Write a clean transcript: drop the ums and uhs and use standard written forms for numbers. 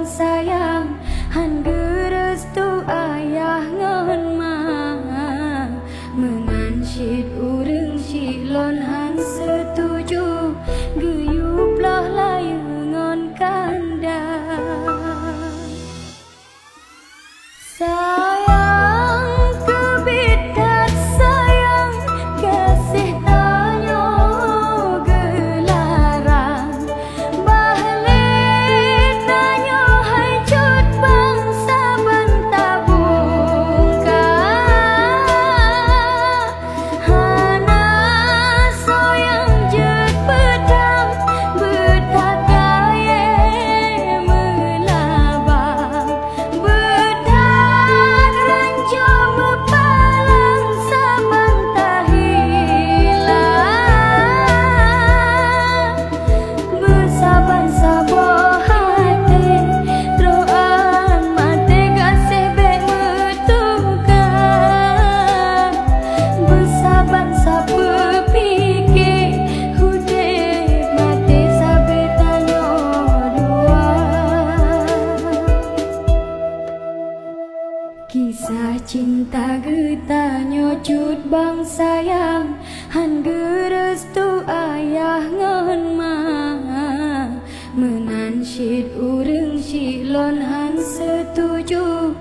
bang sayang han gerestu ayah ngon ma mengan syid urang silon han setuju geyup lah layu ngon kanda sayang kebidat sayang kasih tanyo gelarang balik tanyo hai cut bangsa bentabungka hana sayang jet pedang betat gaye melabang betat ranjo bepalang saban tahilang bersaban saboh hati troan mate kasih bek metukar bersaban sabe pikir hude mate sabe tanyo dua kisah cinta getanyo cut bang sayang han gerestu ayah ngon ma menan syid urang silon han setuju